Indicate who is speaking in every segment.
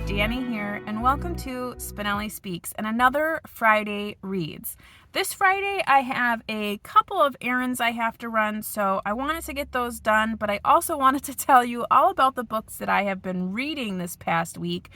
Speaker 1: Dani here, and welcome to Spenelli Speaks and another Friday Reads. This Friday, I have a couple of errands I have to run, so I wanted to get those done, but I also wanted to tell you all about the books that I have been reading this past week,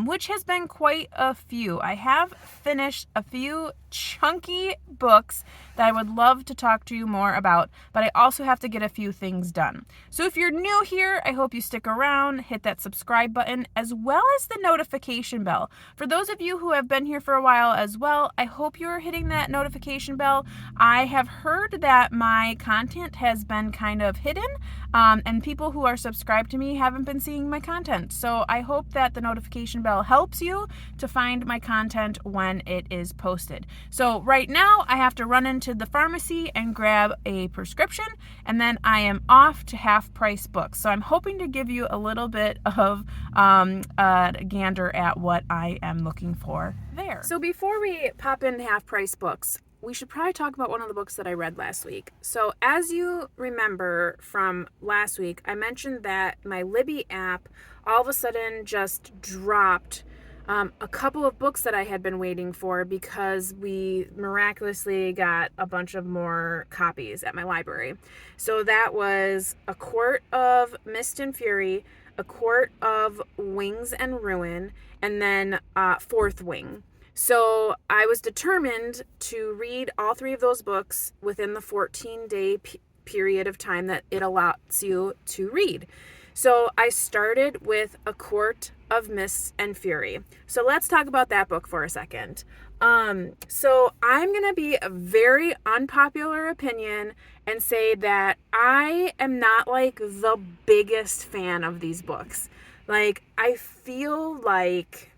Speaker 1: which has been quite a few. I have finished a few chunky books that I would love to talk to you more about, but I also have to get a few things done. So if you're new here, I hope you stick around, hit that subscribe button, as well as the notification bell. For those of you who have been here for a while as well, I hope you're hitting that notification bell. I have heard that my content has been kind of hidden, and people who are subscribed to me haven't been seeing my content. So I hope that the notification bell helps you to find my content when it is posted. So right now I have to run into the pharmacy and grab a prescription, and then I am off to Half Price Books. So I'm hoping to give you a little bit of a gander at what I am looking for there. So before we pop in Half Price Books, we should probably talk about one of the books that I read last week. So as you remember from last week, I mentioned that my Libby app all of a sudden just dropped a couple of books that I had been waiting for because we miraculously got a bunch of more copies at my library. So that was A Court of Mist and Fury, A Court of Wings and Ruin, and then Fourth Wing. So I was determined to read all three of those books within the 14-day period of time that it allows you to read. So I started with A Court of Mist and Fury. So let's talk about that book for a second. So I'm going to be a very unpopular opinion and say that I am not like the biggest fan of these books. Like, I feel like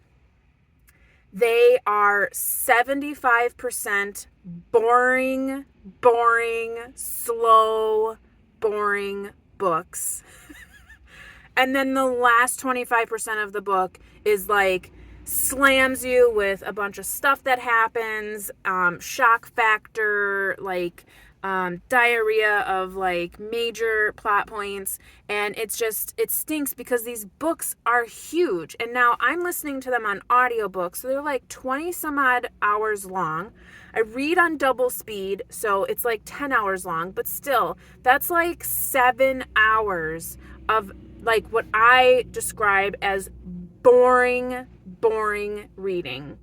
Speaker 1: they are 75% boring, slow, boring books. And then the last 25% of the book is like slams you with a bunch of stuff that happens, shock factor, like diarrhea of like major plot points, and it stinks because these books are huge. And now I'm listening to them on audiobooks, so they're like 20 some odd hours long. I read on double speed, so it's like 10 hours long, but still, that's like 7 hours of like what I describe as boring reading.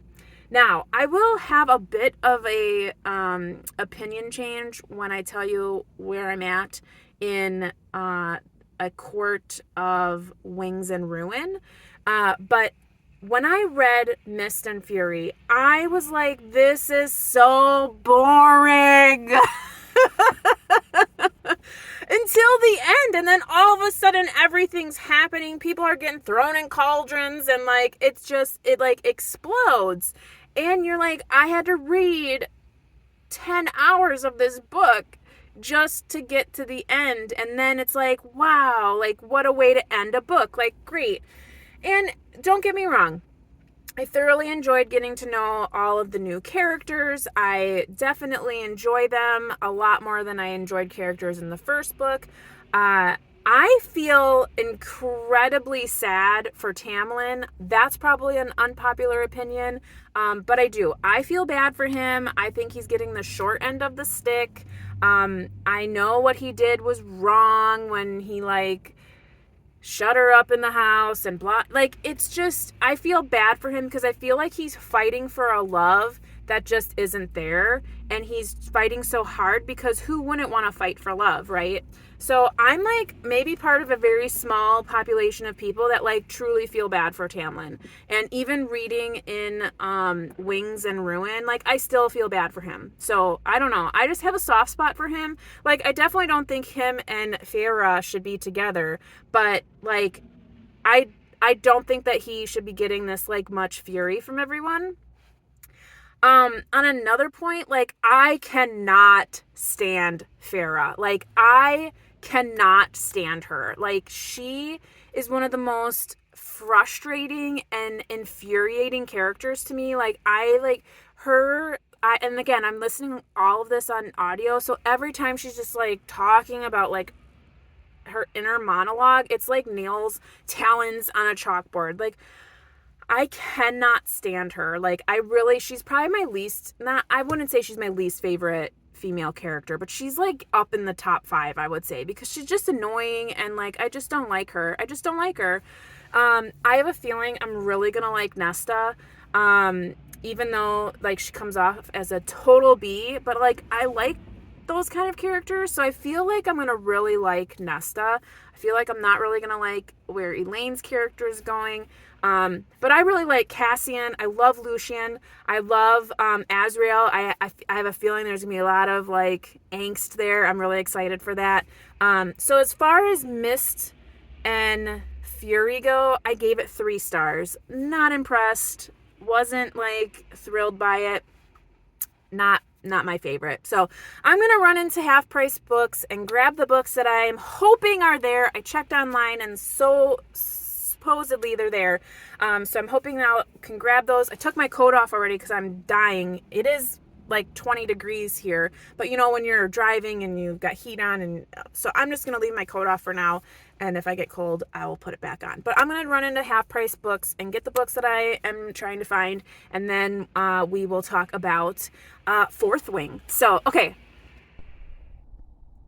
Speaker 1: Now, I will have a bit of a opinion change when I tell you where I'm at in A Court of Wings and Ruin. But when I read Mist and Fury, I was like, this is so boring. Until the end, and then all of a sudden everything's happening. People are getting thrown in cauldrons, and like it like explodes. And you're like, I had to read 10 hours of this book just to get to the end. And then it's like, wow, like what a way to end a book. Like, great. And don't get me wrong, I thoroughly enjoyed getting to know all of the new characters. I definitely enjoy them a lot more than I enjoyed characters in the first book. I feel incredibly sad for Tamlin. That's probably an unpopular opinion, but I do. I feel bad for him. I think he's getting the short end of the stick. I know what he did was wrong when he like shut her up in the house and blah. Like, it's just, I feel bad for him because I feel like he's fighting for a love that just isn't there. And he's fighting so hard because who wouldn't want to fight for love, right? So I'm like maybe part of a very small population of people that like truly feel bad for Tamlin. And even reading in Wings and Ruin, like I still feel bad for him. So I don't know. I just have a soft spot for him. Like, I definitely don't think him and Feyre should be together, but like I don't think that he should be getting this like much fury from everyone. On another point, like I cannot stand Feyre. Like I cannot stand her. Like, she is one of the most frustrating and infuriating characters to me. Like, I like her. And again, I'm listening all of this on audio, so every time she's just like talking about like her inner monologue, it's like nails, talons on a chalkboard. Like, I cannot stand her. Like, she's probably my least, not, I wouldn't say she's my least favorite female character, but she's like up in the top 5, I would say, because she's just annoying and like, I just don't like her. I just don't like her. I have a feeling I'm really gonna like Nesta. Even though like she comes off as a total B, but like I like those kind of characters, so I feel like I'm gonna really like Nesta. I feel like I'm not really gonna like where Elaine's character is going. But I really like Cassian. I love Lucian. I love Azrael. I have a feeling there's gonna be a lot of like angst there. I'm really excited for that. So as far as Mist and Fury go, I gave it 3 stars. Not impressed. Wasn't like thrilled by it. Not my favorite. So I'm gonna run into Half Price Books and grab the books that I'm hoping are there. I checked online and so supposedly they're there. So I'm hoping that I can grab those. I took my coat off already because I'm dying. It is like 20 degrees here, but you know when you're driving and you've got heat on, and so I'm just gonna leave my coat off for now, and if I get cold I will put it back on. But I'm gonna run into Half Price Books and get the books that I am trying to find, and then we will talk about Fourth Wing. So okay.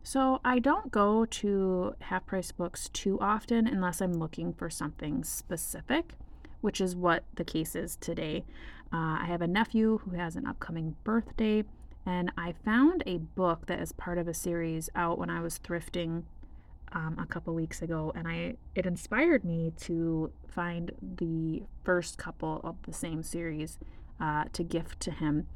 Speaker 2: So I don't go to Half Price Books too often unless I'm looking for something specific, which is what the case is today. I have a nephew who has an upcoming birthday, and I found a book that is part of a series out when I was thrifting a couple weeks ago, and it inspired me to find the first couple of the same series to gift to him.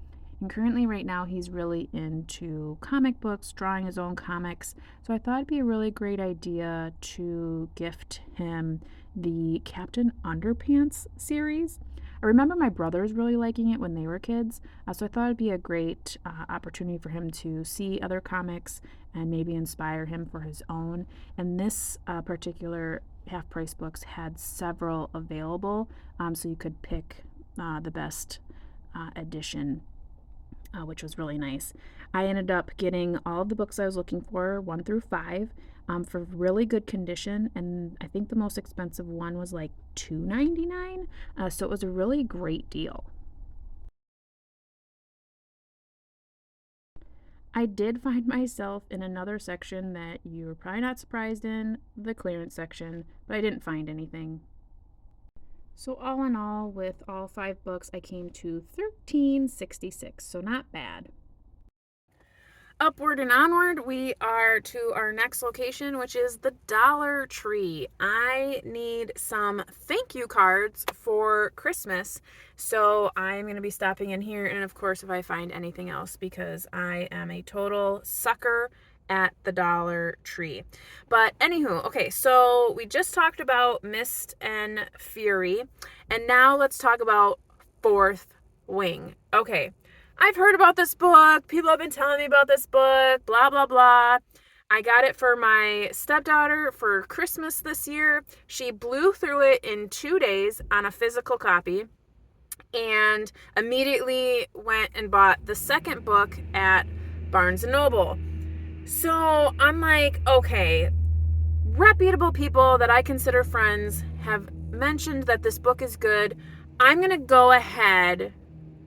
Speaker 2: And currently, right now, he's really into comic books, drawing his own comics. So I thought it'd be a really great idea to gift him the Captain Underpants series. I remember my brothers really liking it when they were kids, so I thought it'd be a great opportunity for him to see other comics and maybe inspire him for his own. And this particular Half Price Books had several available, so you could pick the best edition, which was really nice. I ended up getting all of the books I was looking for, 1 through 5, for really good condition, and I think the most expensive one was like $2.99, so it was a really great deal. I did find myself in another section that you're probably not surprised in, the clearance section, but I didn't find anything. So all in all, with all 5 books, I came to $13.66, so not bad.
Speaker 1: Upward and onward, we are to our next location, which is the Dollar Tree. I need some thank you cards for Christmas, so I'm going to be stopping in here, and of course, if I find anything else, because I am a total sucker at the Dollar Tree. But anywho, okay, so we just talked about Mist and Fury, and now let's talk about Fourth Wing. Okay, I've heard about this book. People have been telling me about this book, blah, blah, blah. I got it for my stepdaughter for Christmas this year. She blew through it in 2 days on a physical copy and immediately went and bought the second book at Barnes & Noble. So I'm like, okay, reputable people that I consider friends have mentioned that this book is good. I'm going to go ahead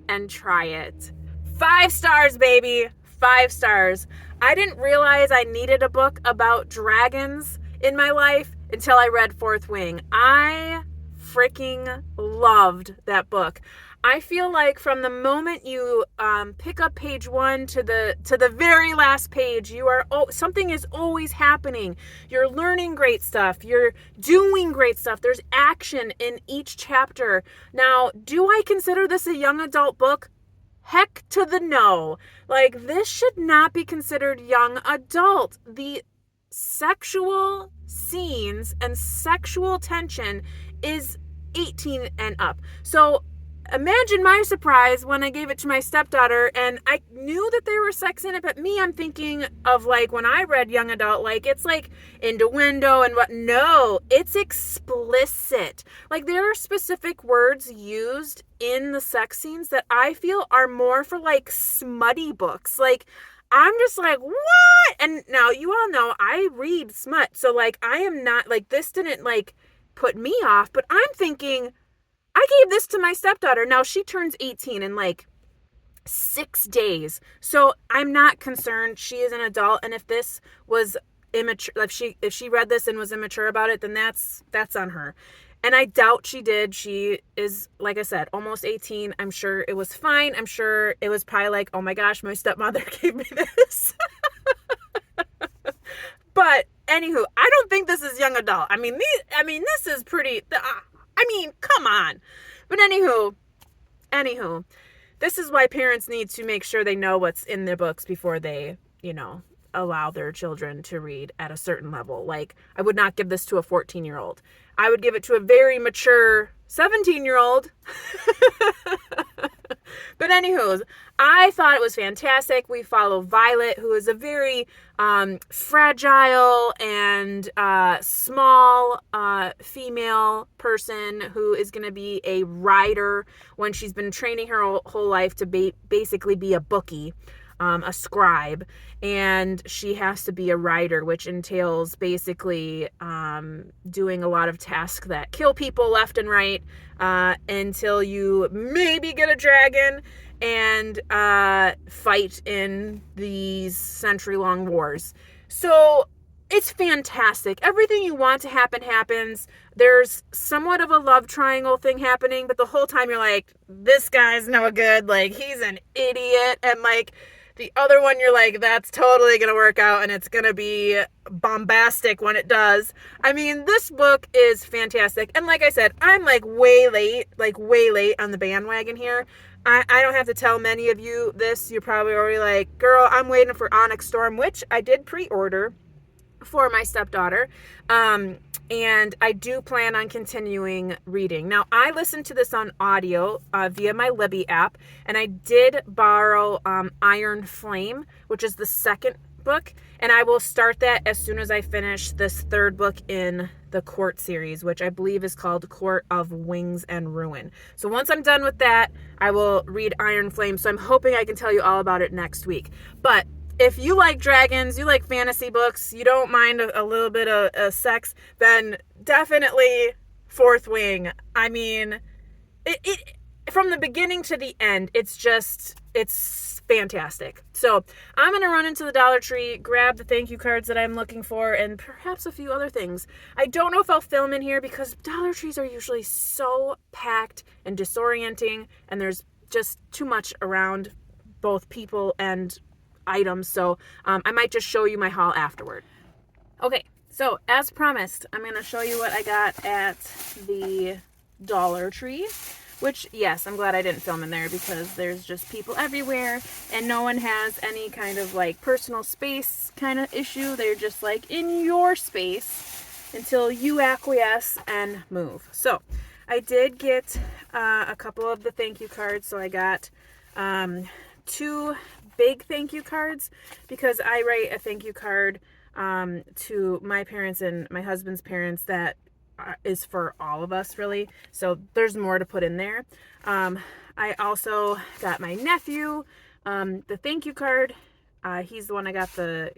Speaker 1: and try it. 5 stars, baby. 5 stars. I didn't realize I needed a book about dragons in my life until I read Fourth Wing. I freaking loved that book. I feel like from the moment you pick up page 1 to the very last page, something is always happening. You're learning great stuff. You're doing great stuff. There's action in each chapter. Now, do I consider this a young adult book? Heck to the no. Like, this should not be considered young adult. The sexual scenes and sexual tension is 18 and up. So imagine my surprise when I gave it to my stepdaughter, and I knew that there were sex in it, but me, I'm thinking of like when I read young adult, like it's like innuendo and what. No, it's explicit. Like there are specific words used in the sex scenes that I feel are more for like smutty books. Like I'm just like, what? And now you all know I read smut, so like I am not like, this didn't like put me off, but I'm thinking, I gave this to my stepdaughter. Now she turns 18 in like 6 days. So I'm not concerned. She is an adult. And if this was immature, if she read this and was immature about it, then that's on her. And I doubt she did. She is, like I said, almost 18. I'm sure it was fine. I'm sure it was probably like, oh my gosh, my stepmother gave me this. But anywho, I don't think this is young adult. I mean, this is pretty, come on. But anywho, this is why parents need to make sure they know what's in their books before they, allow their children to read at a certain level. Like, I would not give this to a 14-year-old. I would give it to a very mature 17-year-old. But anywho, I thought it was fantastic. We follow Violet, who is a very fragile and small female person who is going to be a rider when she's been training her whole life to basically be a bookie. A scribe, and she has to be a writer, which entails basically doing a lot of tasks that kill people left and right until you maybe get a dragon and fight in these century-long wars. So it's fantastic. Everything you want to happen happens. There's somewhat of a love triangle thing happening, but the whole time you're like, this guy's no good. Like, he's an idiot. And like, the other one, you're like, that's totally going to work out and it's going to be bombastic when it does. I mean, this book is fantastic. And like I said, I'm like way late on the bandwagon here. I don't have to tell many of you this. You're probably already like, girl, I'm waiting for Onyx Storm, which I did pre-order for my stepdaughter. And I do plan on continuing reading. Now, I listened to this on audio via my Libby app, and I did borrow Iron Flame, which is the second book, and I will start that as soon as I finish this third book in the Court series, which I believe is called Court of Wings and Ruin. So once I'm done with that, I will read Iron Flame. So I'm hoping I can tell you all about it next week. But if you like dragons, you like fantasy books, you don't mind a little bit of sex, then definitely Fourth Wing. I mean, it from the beginning to the end, it's fantastic. So I'm going to run into the Dollar Tree, grab the thank you cards that I'm looking for, and perhaps a few other things. I don't know if I'll film in here because Dollar Trees are usually so packed and disorienting, and there's just too much around both people and items, so I might just show you my haul afterward. Okay, so as promised, I'm going to show you what I got at the Dollar Tree, which, yes, I'm glad I didn't film in there because there's just people everywhere and no one has any kind of like personal space kind of issue. They're just like in your space until you acquiesce and move. So I did get a couple of the thank you cards. So I got 2 big thank you cards because I write a thank you card to my parents and my husband's parents that is for all of us, really. So there's more to put in there. I also got my nephew the thank you card. He's the one I got the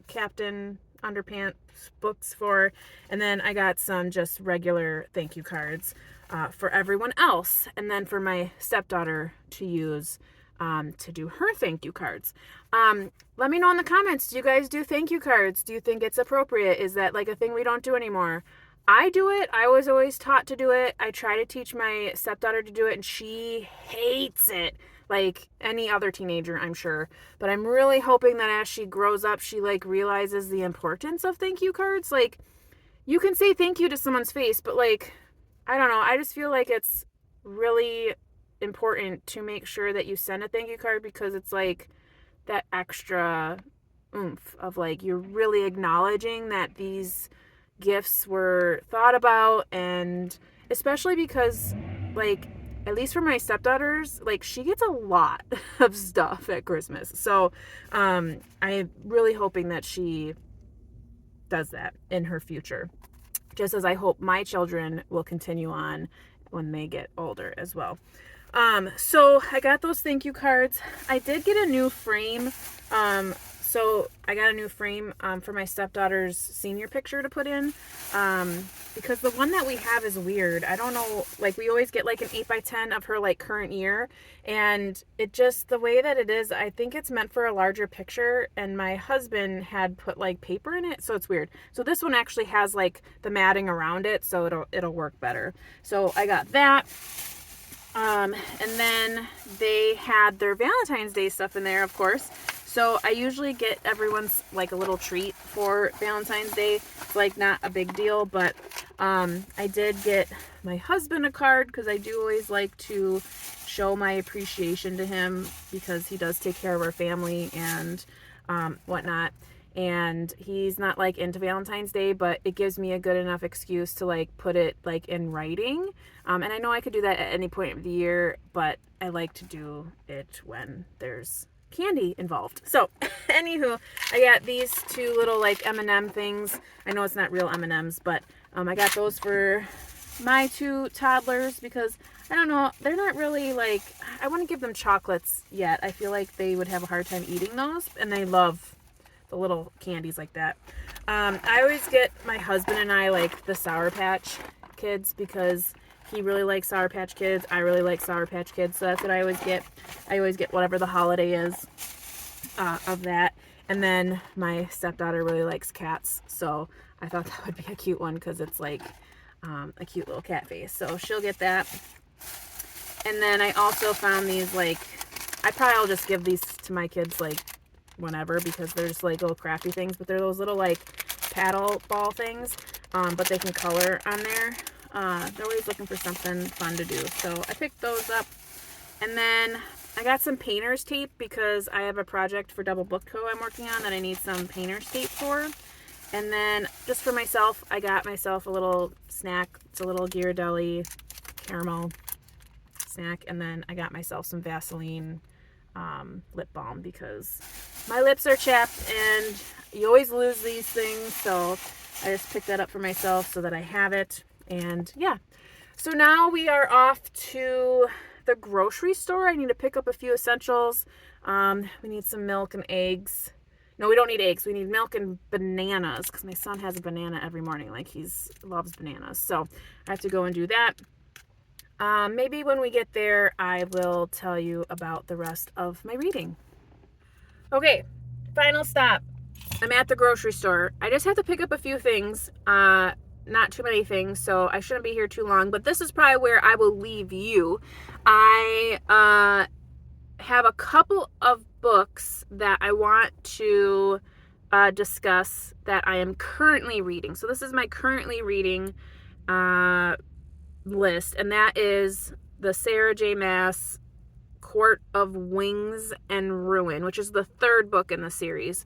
Speaker 1: Captain Underpants books for, and then I got some just regular thank you cards for everyone else, and then for my stepdaughter to use to do her thank you cards. Let me know in the comments, do you guys do thank you cards? Do you think it's appropriate? Is that like a thing we don't do anymore? I do it. I was always taught to do it. I try to teach my stepdaughter to do it, and she hates it like any other teenager, I'm sure. But I'm really hoping that as she grows up, she like realizes the importance of thank you cards. Like, you can say thank you to someone's face, but like, I don't know. I just feel like it's really important to make sure that you send a thank you card because it's like that extra oomph of like, you're really acknowledging that these gifts were thought about, and especially because like, at least for my stepdaughters, like she gets a lot of stuff at Christmas. So I'm really hoping that she does that in her future, just as I hope my children will continue on when they get older as well. So I got those thank you cards. I did get a new frame. So I got a new frame for my stepdaughter's senior picture to put in, because the one that we have is weird. I don't know, like we always get like an 8x10 of her like current year, and it just, the way that it is, I think it's meant for a larger picture, and my husband had put like paper in it, so it's weird. So this one actually has like the matting around it, so it'll work better. So I got that. And then they had their Valentine's Day stuff in there, of course. So I usually get everyone's like a little treat for Valentine's Day. It's like not a big deal, but I did get my husband a card because I do always like to show my appreciation to him because he does take care of our family and whatnot. And he's not like into Valentine's Day, but it gives me a good enough excuse to like put it like in writing. And I know I could do that at any point of the year, but I like to do it when there's candy involved. So anywho, I got these two little like M&M things. I know it's not real M&Ms, but I got those for my two toddlers because I don't know, they're not really like, I want to give them chocolates yet. I feel like they would have a hard time eating those, and they love the little candies like that. I always get my husband and I like the Sour Patch Kids because he really likes Sour Patch Kids. I really like Sour Patch Kids, so that's what I always get. I always get whatever the holiday is of that. And then my stepdaughter really likes cats, so I thought that would be a cute one because it's like a cute little cat face. So she'll get that. And then I also found these, like, I probably will just give these to my kids like whenever because they're just like little crafty things, but they're those little like paddle ball things, but they can color on there. They're always looking for something fun to do, so I picked those up. And then I got some painter's tape because I have a project for DoubleBookedCo I'm working on that I need some painter's tape for. And then just for myself, I got myself a little snack. It's a little Ghirardelli caramel snack. And then I got myself some Vaseline lip balm because my lips are chapped and you always lose these things. So I just picked that up for myself so that I have it. And yeah, so now we are off to the grocery store. I need to pick up a few essentials. We need some milk and eggs. No, we don't need eggs. We need milk and bananas because my son has a banana every morning. Like, loves bananas. So I have to go and do that. Maybe when we get there, I will tell you about the rest of my reading. Okay, final stop. I'm at the grocery store. I just have to pick up a few things. Not too many things, so I shouldn't be here too long, but this is probably where I will leave you. I have a couple of books that I want to discuss that I am currently reading. So this is my currently reading list, and that is the Sarah J. Maas Court of Wings and Ruin, which is the third book in the series.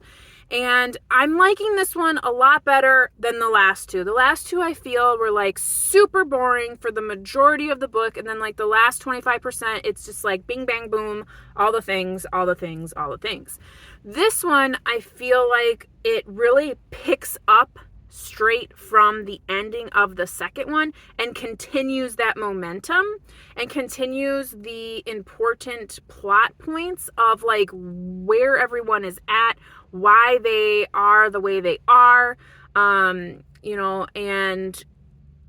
Speaker 1: And I'm liking this one a lot better than the last two. The last two I feel were like super boring for the majority of the book. And then like the last 25%, it's just like bing, bang, boom, all the things, all the things, all the things. This one, I feel like it really picks up straight from the ending of the second one and continues that momentum and continues the important plot points of like where everyone is at, why they are the way they are, and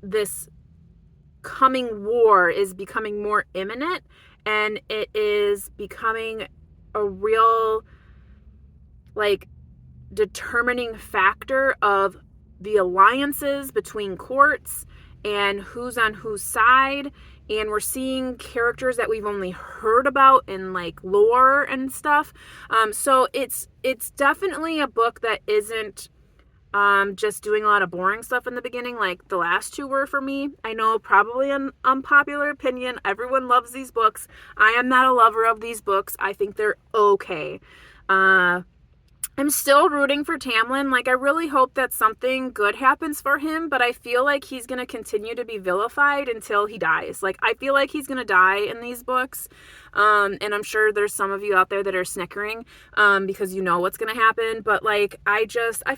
Speaker 1: this coming war is becoming more imminent, and it is becoming a real like determining factor of the alliances between courts and who's on whose side. And we're seeing characters that we've only heard about in like lore and stuff. So it's definitely a book that isn't just doing a lot of boring stuff in the beginning like the last two were for me. I know, probably an unpopular opinion. Everyone loves these books. I am not a lover of these books. I think they're okay. I'm still rooting for Tamlin. Like, I really hope that something good happens for him, but I feel like he's going to continue to be vilified until he dies. Like, I feel like he's going to die in these books. And I'm sure there's some of you out there that are snickering because you know what's going to happen. But, like, I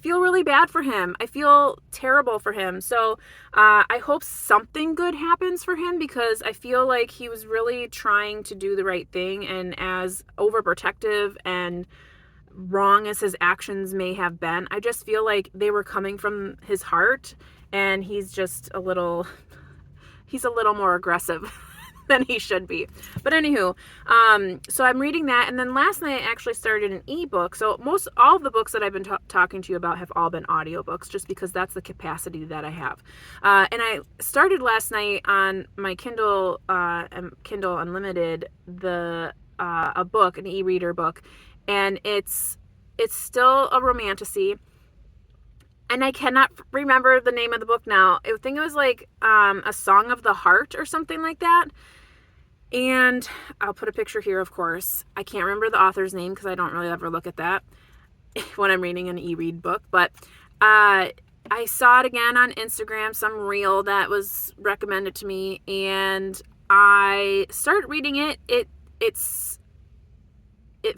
Speaker 1: feel really bad for him. I feel terrible for him. So I hope something good happens for him because I feel like he was really trying to do the right thing and as overprotective and wrong as his actions may have been, I just feel like they were coming from his heart, and he's just he's a little more aggressive than he should be. But anywho, so I'm reading that, and then last night I actually started an ebook. So all of the books that I've been talking to you about have all been audiobooks, just because that's the capacity that I have. And I started last night on my Kindle Unlimited, a book, an e-reader book, and it's still a romantasy. And I cannot remember the name of the book now. I think it was like A Song of the Heart or something like that. And I'll put a picture here, of course. I can't remember the author's name because I don't really ever look at that when I'm reading an e-read book. But I saw it again on Instagram, some reel that was recommended to me, and I started reading it. It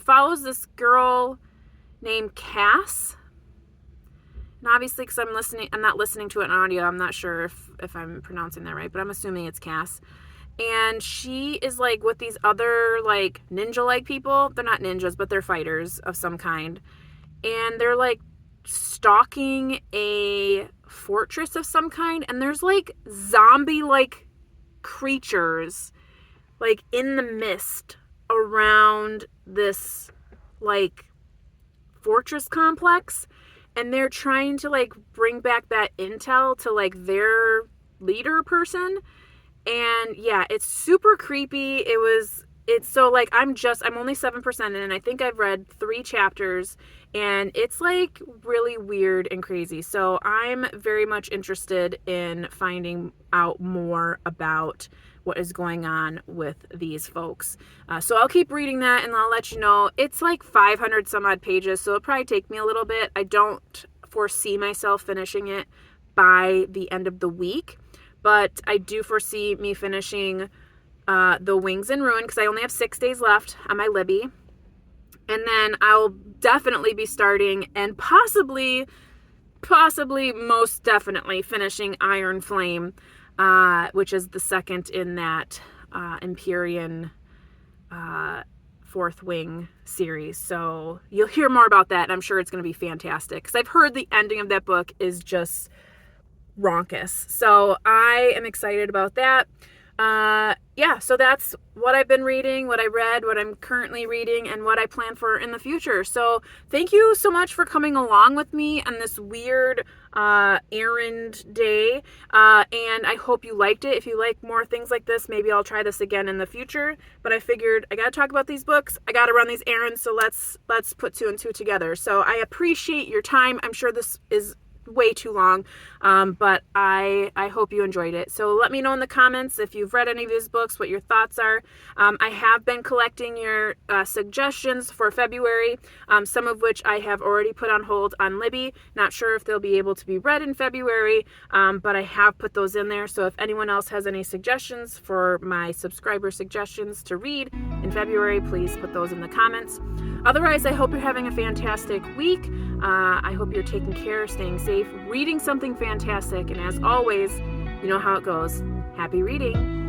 Speaker 1: follows this girl named Cass. And obviously, because I'm not listening to it in audio, I'm not sure if I'm pronouncing that right, but I'm assuming it's Cass. And she is like with these other like ninja-like people. They're not ninjas, but they're fighters of some kind. And they're like stalking a fortress of some kind. And there's like zombie-like creatures like in the mist around this like fortress complex. And they're trying to like bring back that intel to like their leader person. And yeah, it's super creepy. It's so like, I'm only 7% in, and I think I've read 3 chapters, and it's like really weird and crazy. So I'm very much interested in finding out more about what is going on with these folks. So I'll keep reading that, and I'll let you know. It's like 500 some odd pages, so it'll probably take me a little bit. I don't foresee myself finishing it by the end of the week, but I do foresee me finishing The Wings and Ruin, because I only have 6 days left on my Libby. And then I'll definitely be starting and possibly, most definitely finishing Iron Flame, which is the second in that Empyrean 4th Wing series. So you'll hear more about that, and I'm sure it's going to be fantastic, because I've heard the ending of that book is just raucous. So I am excited about that. Yeah, so that's what I've been reading, what I read, what I'm currently reading, and what I plan for in the future. So thank you so much for coming along with me on this weird errand day, and I hope you liked it. If you like more things like this, maybe I'll try this again in the future, but I figured I gotta talk about these books, I gotta run these errands, so let's put 2 and 2 together. So I appreciate your time. I'm sure this is way too long, but I hope you enjoyed it. So let me know in the comments if you've read any of these books, what your thoughts are. I have been collecting your suggestions for February, some of which I have already put on hold on Libby. Not sure if they'll be able to be read in February, but I have put those in there. So if anyone else has any suggestions for my subscriber suggestions to read in February, please put those in the comments. Otherwise, I hope you're having a fantastic week. I hope you're taking care, staying safe, reading something fantastic, and as always, you know how it goes. Happy reading!